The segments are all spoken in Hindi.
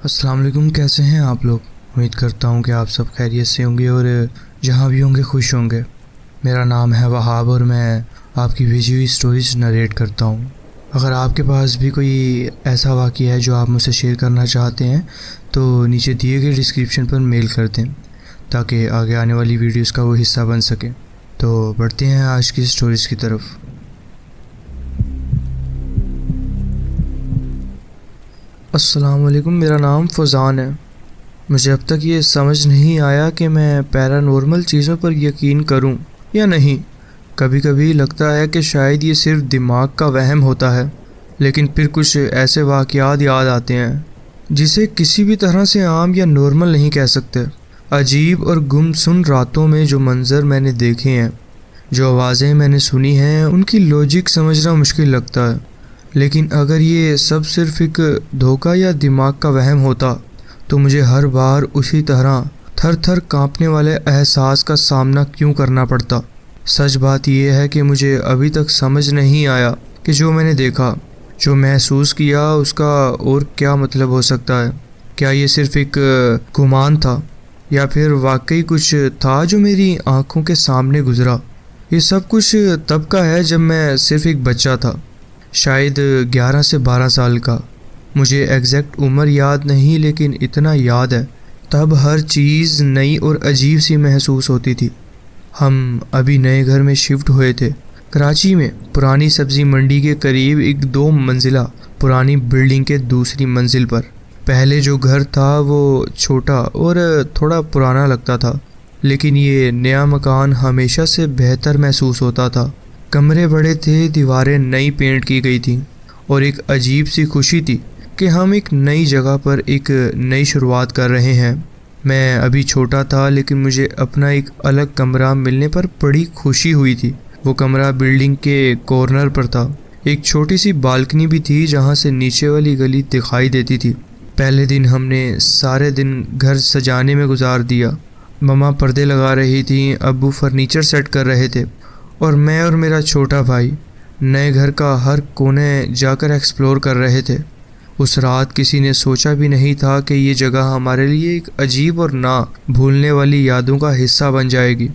अस्सलाम वालेकुम। कैसे हैं आप लोग? उम्मीद करता हूँ कि आप सब खैरियत से होंगे और जहाँ भी होंगे खुश होंगे। मेरा नाम है वहाब और मैं आपकी भेजी हुई स्टोरीज नरेट करता हूँ। अगर आपके पास भी कोई ऐसा वाक़या है जो आप मुझसे शेयर करना चाहते हैं तो नीचे दिए गए डिस्क्रिप्शन पर मेल कर दें ताकि आगे आने वाली वीडियोस का वो हिस्सा बन सके। तो बढ़ते हैं आज की स्टोरीज़ की तरफ। अस्सलाम वालेकुम। मेरा नाम फ़ज़ान है। मुझे अब तक ये समझ नहीं आया कि मैं पैरानॉर्मल चीज़ों पर यकीन करूं या नहीं। कभी कभी लगता है कि शायद ये सिर्फ दिमाग का वहम होता है, लेकिन फिर कुछ ऐसे वाक़यात याद आते हैं जिसे किसी भी तरह से आम या नॉर्मल नहीं कह सकते। अजीब और गुमसुम रातों में जो मंज़र मैंने देखे हैं, जो आवाज़ें मैंने सुनी हैं, उनकी लॉजिक समझना मुश्किल लगता है। लेकिन अगर ये सब सिर्फ एक धोखा या दिमाग का वहम होता तो मुझे हर बार उसी तरह थर थर कांपने वाले एहसास का सामना क्यों करना पड़ता। सच बात यह है कि मुझे अभी तक समझ नहीं आया कि जो मैंने देखा, जो महसूस किया, उसका और क्या मतलब हो सकता है। क्या ये सिर्फ एक गुमान था या फिर वाकई कुछ था जो मेरी आंखों के सामने गुजरा। ये सब कुछ तब का है जब मैं सिर्फ एक बच्चा था, शायद 11 से 12 साल का। मुझे एग्जैक्ट उम्र याद नहीं, लेकिन इतना याद है तब हर चीज़ नई और अजीब सी महसूस होती थी। हम अभी नए घर में शिफ्ट हुए थे, कराची में, पुरानी सब्ज़ी मंडी के करीब एक 2 मंजिला पुरानी बिल्डिंग के दूसरी मंजिल पर। पहले जो घर था वो छोटा और थोड़ा पुराना लगता था, लेकिन ये नया मकान हमेशा से बेहतर महसूस होता था। कमरे बड़े थे, दीवारें नई पेंट की गई थी और एक अजीब सी खुशी थी कि हम एक नई जगह पर एक नई शुरुआत कर रहे हैं। मैं अभी छोटा था, लेकिन मुझे अपना एक अलग कमरा मिलने पर बड़ी खुशी हुई थी। वो कमरा बिल्डिंग के कॉर्नर पर था। एक छोटी सी बालकनी भी थी जहाँ से नीचे वाली गली दिखाई देती थी। पहले दिन हमने सारे दिन घर सजाने में गुजार दिया। मम्मा पर्दे लगा रही थी, अब्बू फर्नीचर सेट कर रहे थे और मैं और मेरा छोटा भाई नए घर का हर कोने जाकर एक्सप्लोर कर रहे थे। उस रात किसी ने सोचा भी नहीं था कि ये जगह हमारे लिए एक अजीब और ना भूलने वाली यादों का हिस्सा बन जाएगी।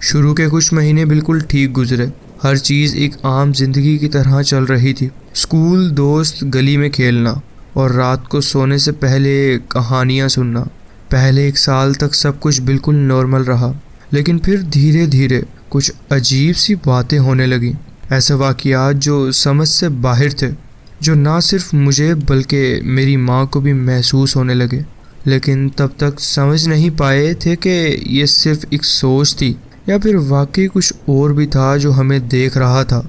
शुरू के कुछ महीने बिल्कुल ठीक गुजरे। हर चीज़ एक आम जिंदगी की तरह चल रही थी। स्कूल, दोस्त, गली में खेलना और रात को सोने से पहले कहानियाँ सुनना। पहले 1 साल तक सब कुछ बिल्कुल नॉर्मल रहा, लेकिन फिर धीरे धीरे कुछ अजीब सी बातें होने लगी। ऐसे वाक़यात जो समझ से बाहर थे, जो ना सिर्फ मुझे बल्कि मेरी माँ को भी महसूस होने लगे। लेकिन तब तक समझ नहीं पाए थे कि ये सिर्फ एक सोच थी या फिर वाकई कुछ और भी था जो हमें देख रहा था।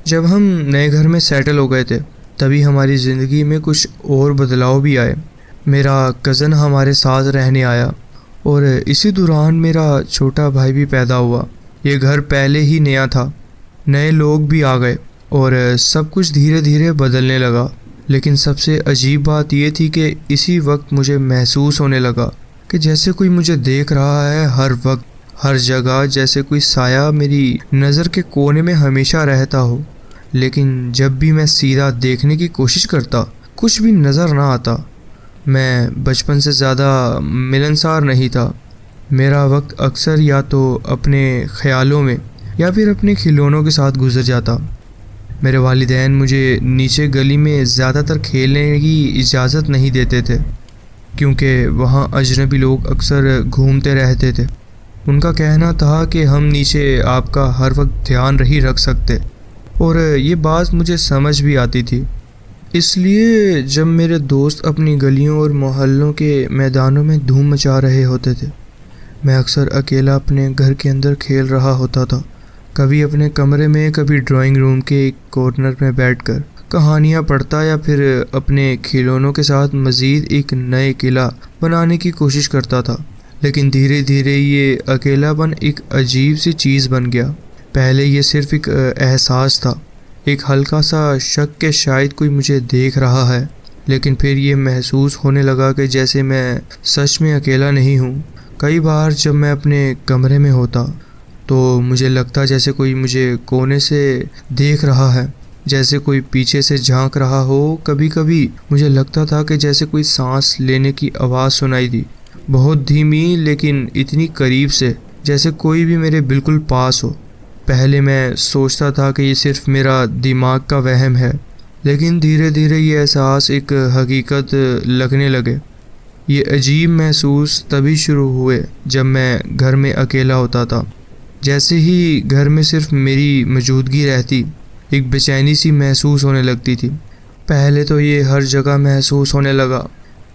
जब हम नए घर में सेटल हो गए थे तभी हमारी ज़िंदगी में कुछ और बदलाव भी आए। मेरा कज़न हमारे साथ रहने आया और इसी दौरान मेरा छोटा भाई भी पैदा हुआ। ये घर पहले ही नया था, नए लोग भी आ गए और सब कुछ धीरे धीरे बदलने लगा। लेकिन सबसे अजीब बात यह थी कि इसी वक्त मुझे महसूस होने लगा कि जैसे कोई मुझे देख रहा है, हर वक्त, हर जगह, जैसे कोई साया मेरी नज़र के कोने में हमेशा रहता हो। लेकिन जब भी मैं सीधा देखने की कोशिश करता, कुछ भी नज़र ना आता। मैं बचपन से ज़्यादा मिलनसार नहीं था। मेरा वक्त अक्सर या तो अपने ख़्यालों में या फिर अपने खिलौनों के साथ गुजर जाता। मेरे वालिदैन मुझे नीचे गली में ज़्यादातर खेलने की इजाज़त नहीं देते थे, क्योंकि वहाँ अजनबी लोग अक्सर घूमते रहते थे। उनका कहना था कि हम नीचे आपका हर वक्त ध्यान नहीं रख सकते, और ये बात मुझे समझ भी आती थी। इसलिए जब मेरे दोस्त अपनी गलियों और मोहल्लों के मैदानों में धूम मचा रहे होते थे, मैं अक्सर अकेला अपने घर के अंदर खेल रहा होता था। कभी अपने कमरे में, कभी ड्राइंग रूम के एक कॉर्नर में बैठकर कहानियाँ पढ़ता या फिर अपने खिलौनों के साथ मज़ीद एक नए किला बनाने की कोशिश करता था। लेकिन धीरे धीरे ये अकेलापन एक अजीब सी चीज़ बन गया। पहले ये सिर्फ एक एहसास था, एक हल्का सा शक कि शायद कोई मुझे देख रहा है। लेकिन फिर ये महसूस होने लगा कि जैसे मैं सच में अकेला नहीं हूँ। कई बार जब मैं अपने कमरे में होता तो मुझे लगता जैसे कोई मुझे कोने से देख रहा है, जैसे कोई पीछे से झांक रहा हो। कभी कभी मुझे लगता था कि जैसे कोई सांस लेने की आवाज़ सुनाई दी, बहुत धीमी लेकिन इतनी करीब से जैसे कोई भी मेरे बिल्कुल पास हो। पहले मैं सोचता था कि ये सिर्फ मेरा दिमाग का वहम है, लेकिन धीरे धीरे ये एहसास एक हकीकत लगने लगे। ये अजीब महसूस तभी शुरू हुए जब मैं घर में अकेला होता था। जैसे ही घर में सिर्फ मेरी मौजूदगी रहती, एक बेचैनी सी महसूस होने लगती थी। पहले तो ये हर जगह महसूस होने लगा,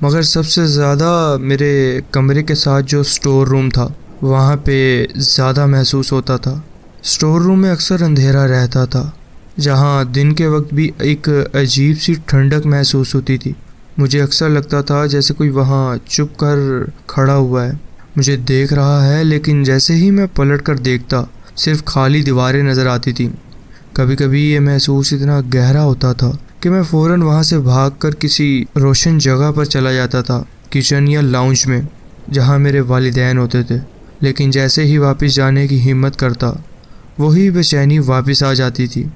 मगर सबसे ज़्यादा मेरे कमरे के साथ जो स्टोर रूम था वहाँ पे ज़्यादा महसूस होता था। स्टोर रूम में अक्सर अंधेरा रहता था, जहाँ दिन के वक्त भी एक अजीब सी ठंडक महसूस होती थी। मुझे अक्सर लगता था जैसे कोई वहाँ चुप कर खड़ा हुआ है, मुझे देख रहा है, लेकिन जैसे ही मैं पलट कर देखता सिर्फ खाली दीवारें नज़र आती थी। कभी कभी ये महसूस इतना गहरा होता था कि मैं फ़ौरन वहाँ से भागकर किसी रोशन जगह पर चला जाता था, किचन या लाउंज में जहाँ मेरे वालिदैन होते थे। लेकिन जैसे ही वापस जाने की हिम्मत करता, वही बेचैनी वापस आ जाती थी।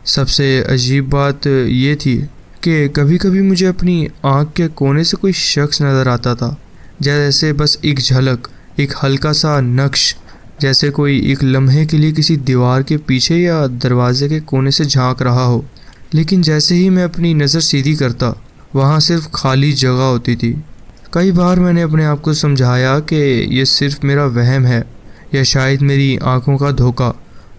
सबसे अजीब बात ये थी कि कभी कभी मुझे अपनी आँख के कोने से कोई शख्स नज़र आता था, जैसे बस एक झलक, एक हल्का सा नक्श, जैसे कोई एक लम्हे के लिए किसी दीवार के पीछे या दरवाजे के कोने से झांक रहा हो। लेकिन जैसे ही मैं अपनी नज़र सीधी करता, वहाँ सिर्फ खाली जगह होती थी। कई बार मैंने अपने आप को समझाया कि ये सिर्फ मेरा वहम है या शायद मेरी आंखों का धोखा,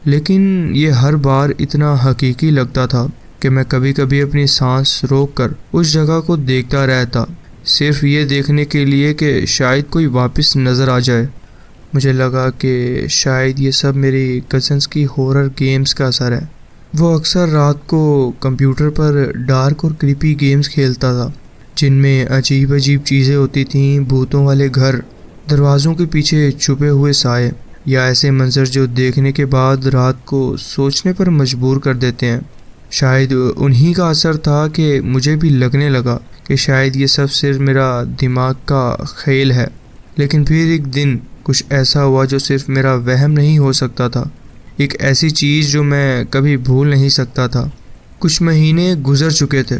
लेकिन ये हर बार इतना हकीकी लगता था कि मैं कभी कभी अपनी सांस रोककर उस जगह को देखता रहता, सिर्फ ये देखने के लिए कि शायद कोई वापस नज़र आ जाए। मुझे लगा कि शायद ये सब मेरी कज़न्स की हॉरर गेम्स का असर है। वो अक्सर रात को कंप्यूटर पर डार्क और क्रीपी गेम्स खेलता था, जिनमें अजीब अजीब चीज़ें होती थीं, भूतों वाले घर, दरवाज़ों के पीछे छुपे हुए साए, या ऐसे मंजर जो देखने के बाद रात को सोचने पर मजबूर कर देते हैं। शायद उन्हीं का असर था कि मुझे भी लगने लगा कि शायद ये सब सिर्फ मेरा दिमाग का खेल है। लेकिन फिर एक दिन कुछ ऐसा हुआ जो सिर्फ मेरा वहम नहीं हो सकता था, एक ऐसी चीज़ जो मैं कभी भूल नहीं सकता था। कुछ महीने गुजर चुके थे।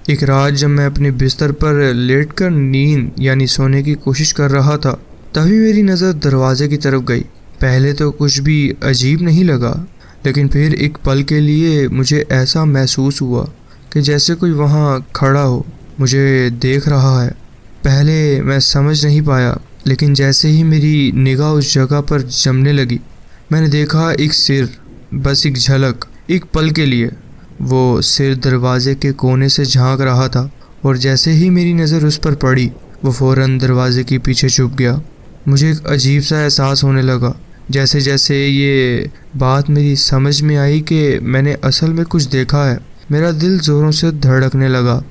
एक रात जब मैं अपने बिस्तर पर लेटकर नींद यानी सोने की कोशिश कर रहा था, तभी मेरी नज़र दरवाजे की तरफ गई। पहले तो कुछ भी अजीब नहीं लगा, लेकिन फिर एक पल के लिए मुझे ऐसा महसूस हुआ कि जैसे कोई वहाँ खड़ा हो, मुझे देख रहा है। पहले मैं समझ नहीं पाया, लेकिन जैसे ही मेरी निगाह उस जगह पर जमने लगी, मैंने देखा एक सिर, बस एक झलक, एक पल के लिए। वो सिर दरवाजे के कोने से झांक रहा था, और जैसे ही मेरी नज़र उस पर पड़ी, वो फ़ौरन दरवाजे के पीछे छुप गया। मुझे एक अजीब सा एहसास होने लगा, जैसे जैसे ये बात मेरी समझ में आई कि मैंने असल में कुछ देखा है। मेरा दिल ज़ोरों से धड़कने लगा,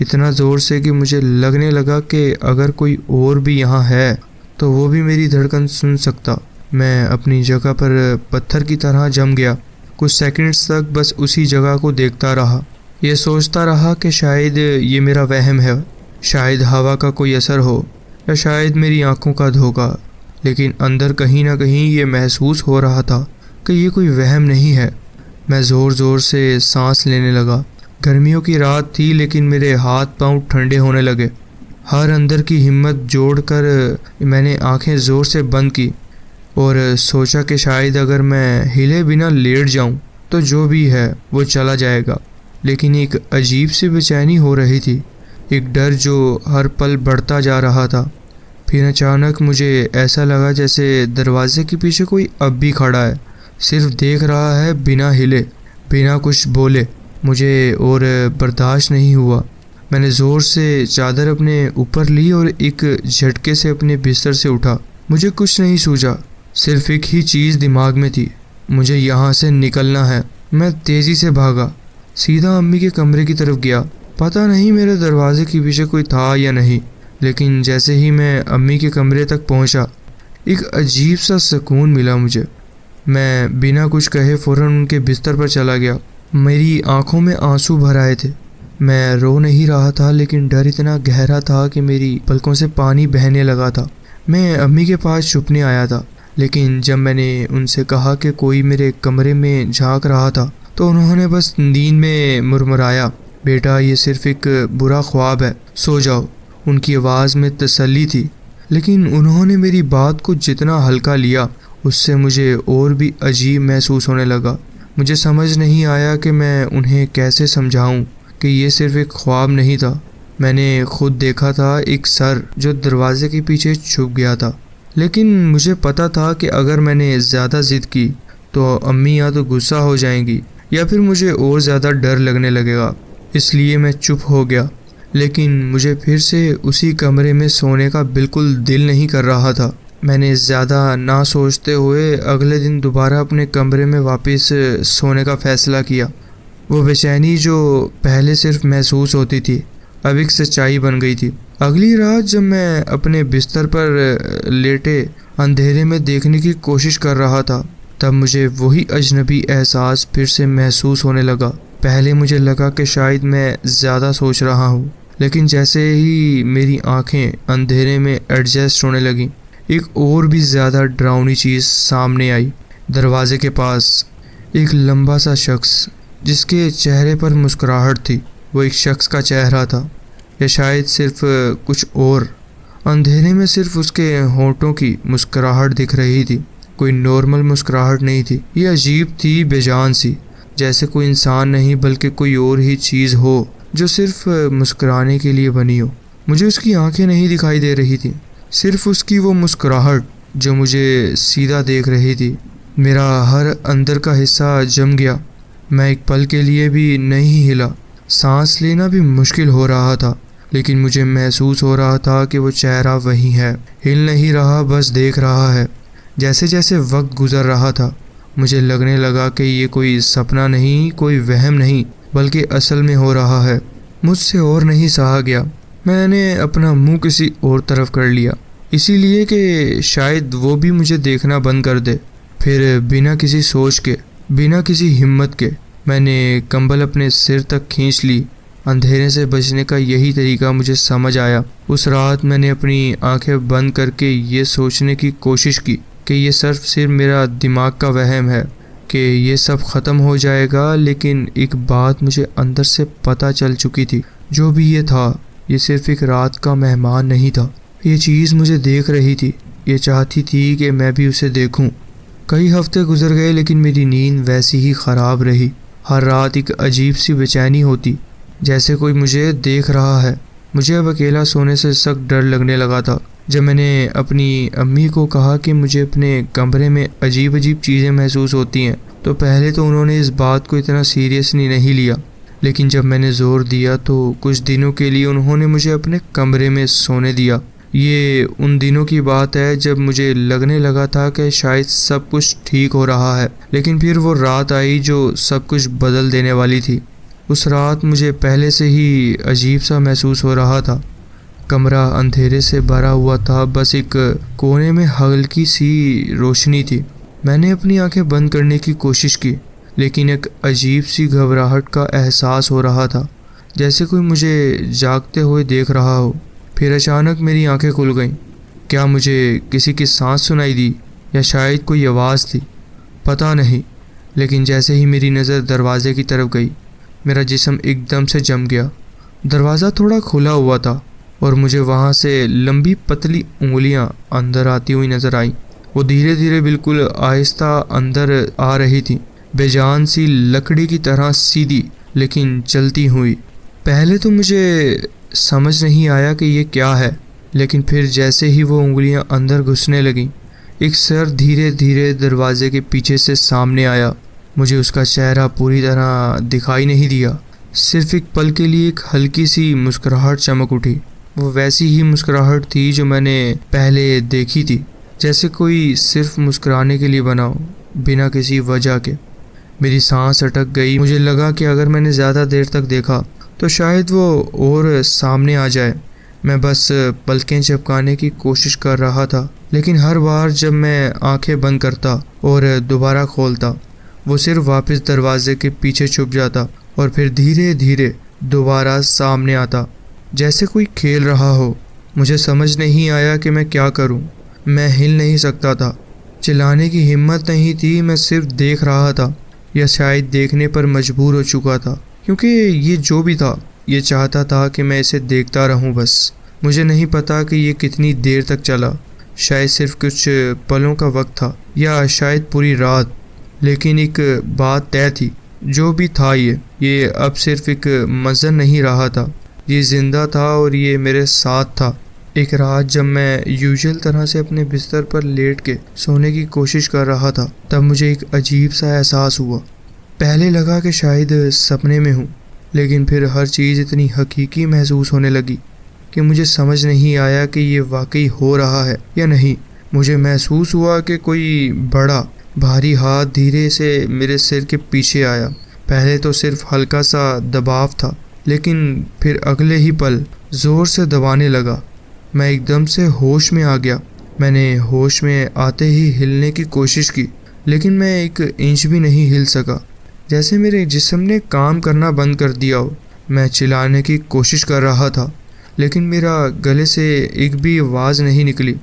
इतना ज़ोर से कि मुझे लगने लगा कि अगर कोई और भी यहाँ है तो वो भी मेरी धड़कन सुन सकता। मैं अपनी जगह पर पत्थर की तरह जम गया। कुछ सेकंड्स तक बस उसी जगह को देखता रहा, ये सोचता रहा कि शायद ये मेरा वहम है, शायद हवा का कोई असर हो, या शायद मेरी आंखों का धोखा। लेकिन अंदर कहीं ना कहीं ये महसूस हो रहा था कि ये कोई वहम नहीं है। मैं ज़ोर ज़ोर से सांस लेने लगा। गर्मियों की रात थी, लेकिन मेरे हाथ पांव ठंडे होने लगे। हर अंदर की हिम्मत जोड़कर मैंने आंखें ज़ोर से बंद की और सोचा कि शायद अगर मैं हिले बिना लेट जाऊं तो जो भी है वो चला जाएगा। लेकिन एक अजीब सी बेचैनी हो रही थी, एक डर जो हर पल बढ़ता जा रहा था। फिर अचानक मुझे ऐसा लगा जैसे दरवाजे के पीछे कोई अब भी खड़ा है, सिर्फ देख रहा है, बिना हिले, बिना कुछ बोले। मुझे और बर्दाश्त नहीं हुआ। मैंने ज़ोर से चादर अपने ऊपर ली और एक झटके से अपने बिस्तर से उठा। मुझे कुछ नहीं सूझा, सिर्फ एक ही चीज़ दिमाग में थी, मुझे यहाँ से निकलना है। मैं तेज़ी से भागा, सीधा अम्मी के कमरे की तरफ गया। पता नहीं मेरे दरवाजे के पीछे कोई था या नहीं, लेकिन जैसे ही मैं अम्मी के कमरे तक पहुँचा, एक अजीब सा सुकून मिला मुझे। मैं बिना कुछ कहे फ़ौरन उनके बिस्तर पर चला गया। मेरी आंखों में आंसू भर आए थे। मैं रो नहीं रहा था, लेकिन डर इतना गहरा था कि मेरी पलकों से पानी बहने लगा था। मैं अम्मी के पास छुपने आया था, लेकिन जब मैंने उनसे कहा कि कोई मेरे कमरे में झांक रहा था, तो उन्होंने बस नींद में मुरमुराया, बेटा ये सिर्फ एक बुरा ख्वाब है, सो जाओ। उनकी आवाज़ में तसल्ली थी, लेकिन उन्होंने मेरी बात को जितना हल्का लिया उससे मुझे और भी अजीब महसूस होने लगा। मुझे समझ नहीं आया कि मैं उन्हें कैसे समझाऊं कि ये सिर्फ एक ख्वाब नहीं था। मैंने खुद देखा था एक सर जो दरवाजे के पीछे छुप गया था, लेकिन मुझे पता था कि अगर मैंने ज़्यादा ज़िद की तो अम्मी या तो गुस्सा हो जाएंगी या फिर मुझे और ज़्यादा डर लगने लगेगा। इसलिए मैं चुप हो गया, लेकिन मुझे फिर से उसी कमरे में सोने का बिल्कुल दिल नहीं कर रहा था। मैंने ज़्यादा ना सोचते हुए अगले दिन दोबारा अपने कमरे में वापस सोने का फ़ैसला किया। वो बेचैनी जो पहले सिर्फ महसूस होती थी अब एक सच्चाई बन गई थी। अगली रात जब मैं अपने बिस्तर पर लेटे अंधेरे में देखने की कोशिश कर रहा था, तब मुझे वही अजनबी एहसास फिर से महसूस होने लगा। पहले मुझे लगा कि शायद मैं ज़्यादा सोच रहा हूँ, लेकिन जैसे ही मेरी आंखें अंधेरे में एडजस्ट होने लगीं, एक और भी ज़्यादा डरावनी चीज़ सामने आई। दरवाजे के पास एक लंबा सा शख्स जिसके चेहरे पर मुस्कुराहट थी, वो एक शख्स का चेहरा था या शायद सिर्फ कुछ और। अंधेरे में सिर्फ उसके होंठों की मुस्कुराहट दिख रही थी, कोई नॉर्मल मुस्कुराहट नहीं थी। ये अजीब थी, बेजान सी, जैसे कोई इंसान नहीं बल्कि कोई और ही चीज़ हो जो सिर्फ मुस्कुराने के लिए बनी हो। मुझे उसकी आंखें नहीं दिखाई दे रही थी, सिर्फ उसकी वो मुस्कुराहट जो मुझे सीधा देख रही थी। मेरा हर अंदर का हिस्सा जम गया। मैं एक पल के लिए भी नहीं हिला, सांस लेना भी मुश्किल हो रहा था, लेकिन मुझे महसूस हो रहा था कि वो चेहरा वही है, हिल नहीं रहा, बस देख रहा है। जैसे जैसे वक्त गुजर रहा था मुझे लगने लगा कि ये कोई सपना नहीं, कोई वहम नहीं, बल्कि असल में हो रहा है। मुझसे और नहीं सहा गया। मैंने अपना मुंह किसी और तरफ कर लिया, इसीलिए कि शायद वो भी मुझे देखना बंद कर दे। फिर बिना किसी सोच के, बिना किसी हिम्मत के, मैंने कंबल अपने सिर तक खींच ली। अंधेरे से बचने का यही तरीका मुझे समझ आया। उस रात मैंने अपनी आंखें बंद करके ये सोचने की कोशिश की कि ये सिर्फ मेरा दिमाग का वहम है, कि ये सब ख़त्म हो जाएगा। लेकिन एक बात मुझे अंदर से पता चल चुकी थी, जो भी ये था ये सिर्फ एक रात का मेहमान नहीं था। ये चीज़ मुझे देख रही थी, ये चाहती थी कि मैं भी उसे देखूं। कई हफ्ते गुजर गए लेकिन मेरी नींद वैसी ही ख़राब रही। हर रात एक अजीब सी बेचैनी होती, जैसे कोई मुझे देख रहा है। मुझे अब अकेला सोने से सख्त डर लगने लगा था। जब मैंने अपनी अम्मी को कहा कि मुझे अपने कमरे में अजीब अजीब चीज़ें महसूस होती हैं, तो पहले तो उन्होंने इस बात को इतना सीरियसली नहीं लिया, लेकिन जब मैंने ज़ोर दिया तो कुछ दिनों के लिए उन्होंने मुझे अपने कमरे में सोने दिया। ये उन दिनों की बात है जब मुझे लगने लगा था कि शायद सब कुछ ठीक हो रहा है, लेकिन फिर वो रात आई जो सब कुछ बदल देने वाली थी। उस रात मुझे पहले से ही अजीब सा महसूस हो रहा था। कमरा अंधेरे से भरा हुआ था, बस एक कोने में हल्की सी रोशनी थी। मैंने अपनी आंखें बंद करने की कोशिश की, लेकिन एक अजीब सी घबराहट का एहसास हो रहा था, जैसे कोई मुझे जागते हुए देख रहा हो। फिर अचानक मेरी आंखें खुल गईं। क्या मुझे किसी की सांस सुनाई दी या शायद कोई आवाज़ थी, पता नहीं। लेकिन जैसे ही मेरी नज़र दरवाजे की तरफ गई, मेरा जिस्म एकदम से जम गया। दरवाज़ा थोड़ा खुला हुआ था और मुझे वहाँ से लंबी पतली उंगलियाँ अंदर आती हुई नज़र आईं। वो धीरे धीरे बिल्कुल आहिस्ता अंदर आ रही थी, बेजान सी लकड़ी की तरह सीधी लेकिन चलती हुई। पहले तो मुझे समझ नहीं आया कि ये क्या है, लेकिन फिर जैसे ही वो उंगलियां अंदर घुसने लगीं, एक सर धीरे धीरे दरवाजे के पीछे से सामने आया। मुझे उसका चेहरा पूरी तरह दिखाई नहीं दिया, सिर्फ एक पल के लिए एक हल्की सी मुस्कुराहट चमक उठी। वो वैसी ही मुस्कुराहट थी जो मैंने पहले देखी थी, जैसे कोई सिर्फ मुस्कुराने के लिए बना हो, बिना किसी वजह के। मेरी सांस अटक गई। मुझे लगा कि अगर मैंने ज़्यादा देर तक देखा तो शायद वो और सामने आ जाए। मैं बस पलकें झपकाने की कोशिश कर रहा था, लेकिन हर बार जब मैं आंखें बंद करता और दोबारा खोलता, वो सिर्फ वापस दरवाजे के पीछे छुप जाता और फिर धीरे धीरे दोबारा सामने आता, जैसे कोई खेल रहा हो। मुझे समझ नहीं आया कि मैं क्या करूं। मैं हिल नहीं सकता था, चिल्लाने की हिम्मत नहीं थी, मैं सिर्फ देख रहा था। या शायद देखने पर मजबूर हो चुका था, क्योंकि ये जो भी था ये चाहता था कि मैं इसे देखता रहूं बस। मुझे नहीं पता कि ये कितनी देर तक चला, शायद सिर्फ कुछ पलों का वक्त था या शायद पूरी रात। लेकिन एक बात तय थी, जो भी था ये अब सिर्फ एक मंजर नहीं रहा था, ये जिंदा था और ये मेरे साथ था। एक रात जब मैं यूजुअल तरह से अपने बिस्तर पर लेट के सोने की कोशिश कर रहा था, तब मुझे एक अजीब सा एहसास हुआ। पहले लगा कि शायद सपने में हूँ, लेकिन फिर हर चीज़ इतनी हकीकी महसूस होने लगी कि मुझे समझ नहीं आया कि ये वाकई हो रहा है या नहीं। मुझे महसूस हुआ कि कोई बड़ा भारी हाथ धीरे से मेरे सिर के पीछे आया। पहले तो सिर्फ हल्का सा दबाव था, लेकिन फिर अगले ही पल ज़ोर से दबाने लगा। मैं एकदम से होश में आ गया। मैंने होश में आते ही हिलने की कोशिश की, लेकिन मैं एक इंच भी नहीं हिल सका, जैसे मेरे जिस्म ने काम करना बंद कर दिया हो। मैं चिल्लाने की कोशिश कर रहा था, लेकिन मेरा गले से एक भी आवाज़ नहीं निकली।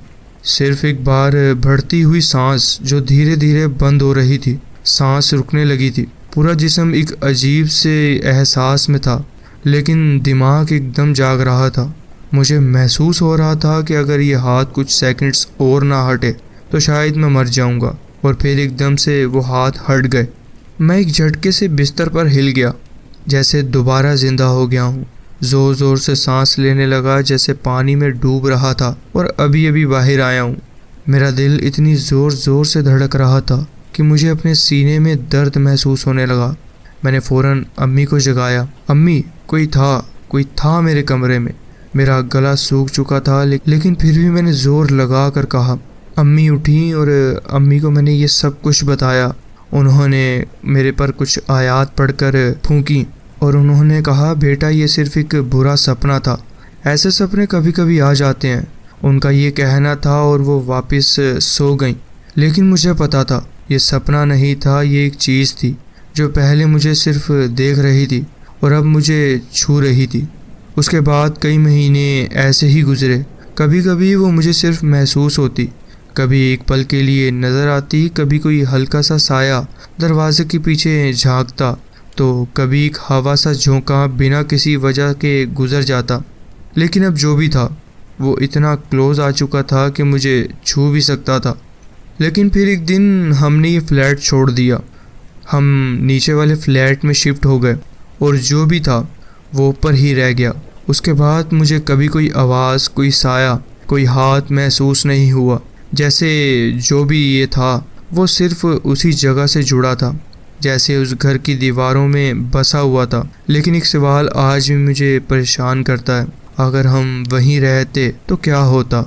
सिर्फ एक बार बढ़ती हुई सांस जो धीरे धीरे बंद हो रही थी। सांस रुकने लगी थी। पूरा जिस्म एक अजीब से एहसास में था, लेकिन दिमाग एकदम जाग रहा था। मुझे महसूस हो रहा था कि अगर ये हाथ कुछ सेकंड्स और ना हटे तो शायद मैं मर जाऊंगा। और फिर एकदम से वो हाथ हट गए। मैं एक झटके से बिस्तर पर हिल गया, जैसे दोबारा जिंदा हो गया हूँ। ज़ोर ज़ोर से सांस लेने लगा, जैसे पानी में डूब रहा था और अभी अभी बाहर आया हूँ। मेरा दिल इतनी ज़ोर ज़ोर से धड़क रहा था कि मुझे अपने सीने में दर्द महसूस होने लगा। मैंने फ़ौरन अम्मी को जगाया। अम्मी, कोई था मेरे कमरे में। मेरा गला सूख चुका था, लेकिन फिर भी मैंने ज़ोर लगा कर कहा। अम्मी उठी और अम्मी को मैंने ये सब कुछ बताया। उन्होंने मेरे पर कुछ आयत पढ़कर फूंकी और उन्होंने कहा, बेटा ये सिर्फ एक बुरा सपना था, ऐसे सपने कभी कभी आ जाते हैं। उनका ये कहना था और वो वापस सो गई। लेकिन मुझे पता था ये सपना नहीं था, ये एक चीज़ थी जो पहले मुझे सिर्फ देख रही थी और अब मुझे छू रही थी। उसके बाद कई महीने ऐसे ही गुजरे। कभी कभी वो मुझे सिर्फ महसूस होती, कभी एक पल के लिए नज़र आती, कभी कोई हल्का सा साया दरवाजे के पीछे झांकता, तो कभी एक हवा सा झोंका बिना किसी वजह के गुजर जाता। लेकिन अब जो भी था वो इतना क्लोज आ चुका था कि मुझे छू भी सकता था। लेकिन फिर एक दिन हमने ये फ्लैट छोड़ दिया। हम नीचे वाले फ्लैट में शिफ्ट हो गए और जो भी था वो ऊपर ही रह गया। उसके बाद मुझे कभी कोई आवाज़, कोई साया, कोई हाथ महसूस नहीं हुआ। जैसे जो भी ये था वो सिर्फ उसी जगह से जुड़ा था, जैसे उस घर की दीवारों में बसा हुआ था। लेकिन एक सवाल आज भी मुझे परेशान करता है, अगर हम वहीं रहते तो क्या होता।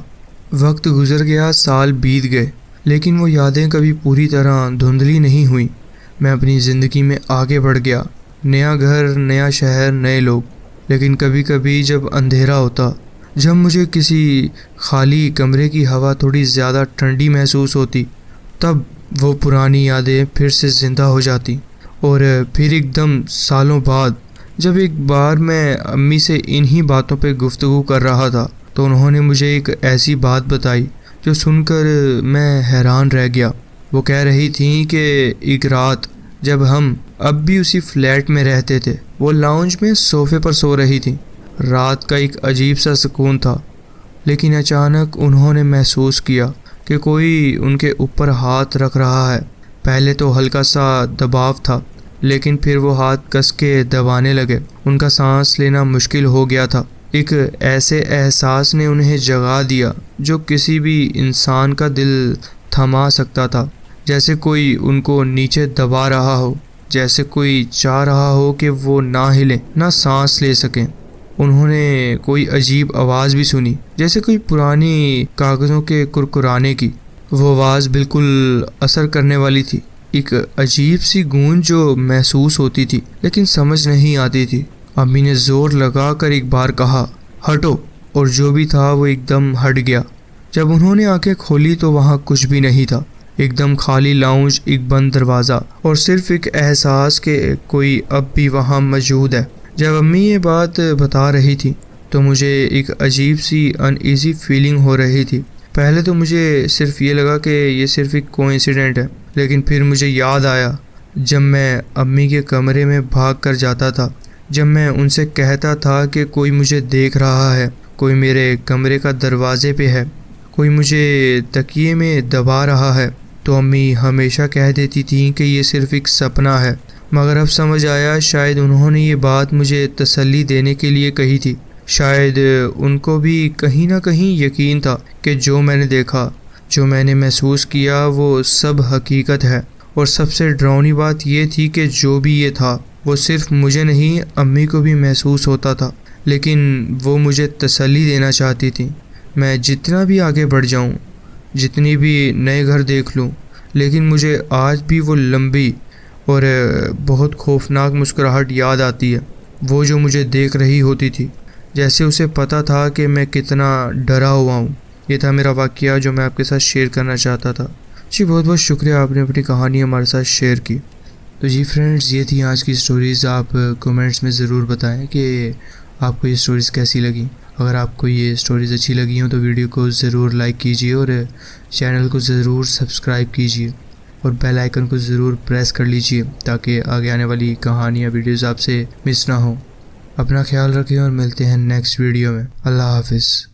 वक्त गुजर गया, साल बीत गए, लेकिन वो यादें कभी पूरी तरह धुंधली नहीं हुई। मैं अपनी ज़िंदगी में आगे बढ़ गया, नया घर, नया शहर, नए लोग। लेकिन कभी कभी जब अंधेरा होता, जब मुझे किसी खाली कमरे की हवा थोड़ी ज़्यादा ठंडी महसूस होती, तब वो पुरानी यादें फिर से ज़िंदा हो जाती। और फिर एकदम सालों बाद जब एक बार मैं अम्मी से इन्हीं बातों पे गुफ्तगू कर रहा था, तो उन्होंने मुझे एक ऐसी बात बताई जो सुनकर मैं हैरान रह गया। वो कह रही थी कि एक रात जब हम अब भी उसी फ्लैट में रहते थे, वो लाउंज में सोफे पर सो रही थी। रात का एक अजीब सा सुकून था, लेकिन अचानक उन्होंने महसूस किया कि कोई उनके ऊपर हाथ रख रहा है। पहले तो हल्का सा दबाव था, लेकिन फिर वो हाथ कस के दबाने लगे। उनका सांस लेना मुश्किल हो गया था। एक ऐसे एहसास ने उन्हें जगा दिया जो किसी भी इंसान का दिल थमा सकता था, जैसे कोई उनको नीचे दबा रहा हो, जैसे कोई चाह रहा हो कि वो ना हिले, ना सांस ले सकें। उन्होंने कोई अजीब आवाज़ भी सुनी, जैसे कोई पुरानी कागज़ों के कुरकुराने की। वो आवाज़ बिल्कुल असर करने वाली थी, एक अजीब सी गूंज जो महसूस होती थी लेकिन समझ नहीं आती थी। अम्मी ने ज़ोर लगाकर एक बार कहा, हटो, और जो भी था वो एकदम हट गया। जब उन्होंने आंखें खोली तो वहाँ कुछ भी नहीं था। एकदम खाली लाउंज, एक बंद दरवाज़ा और सिर्फ एक एहसास कि कोई अब भी वहाँ मौजूद है। जब अम्मी ये बात बता रही थी तो मुझे एक अजीब सी अनईज़ी फीलिंग हो रही थी। पहले तो मुझे सिर्फ ये लगा कि ये सिर्फ एक कोइंसिडेंट है, लेकिन फिर मुझे याद आया जब मैं अम्मी के कमरे में भाग कर जाता था, जब मैं उनसे कहता था कि कोई मुझे देख रहा है, कोई मेरे कमरे का दरवाजे पे है, कोई मुझे तकिए में दबा रहा है, तो अम्मी हमेशा कह देती थी कि ये सिर्फ एक सपना है। मगर अब समझ आया, शायद उन्होंने ये बात मुझे तसल्ली देने के लिए कही थी। शायद उनको भी कहीं ना कहीं यकीन था कि जो मैंने देखा, जो मैंने महसूस किया, वो सब हकीकत है। और सबसे डरावनी बात ये थी कि जो भी ये था वो सिर्फ मुझे नहीं, अम्मी को भी महसूस होता था। लेकिन वो मुझे तसल्ली देना चाहती थी। मैं जितना भी आगे बढ़ जाऊं, जितनी भी नए घर देख लूं, लेकिन मुझे आज भी वो लंबी और बहुत खौफनाक मुस्कुराहट याद आती है। वो जो मुझे देख रही होती थी, जैसे उसे पता था कि मैं कितना डरा हुआ हूँ। ये था मेरा वाक़या जो मैं आपके साथ शेयर करना चाहता था। जी बहुत बहुत शुक्रिया, आपने अपनी कहानी हमारे साथ शेयर की। तो जी फ्रेंड्स, ये थी आज की स्टोरीज़। आप कमेंट्स में ज़रूर बताएं कि आपको ये स्टोरीज़ कैसी लगी। अगर आपको ये स्टोरीज़ अच्छी लगी हो तो वीडियो को ज़रूर लाइक कीजिए और चैनल को ज़रूर सब्सक्राइब कीजिए और बेल आइकन को ज़रूर प्रेस कर लीजिए ताकि आगे आने वाली कहानियाँ वीडियोज़ आपसे मिस ना हो। अपना ख्याल रखें और मिलते हैं नेक्स्ट वीडियो में। अल्लाह हाफिज़।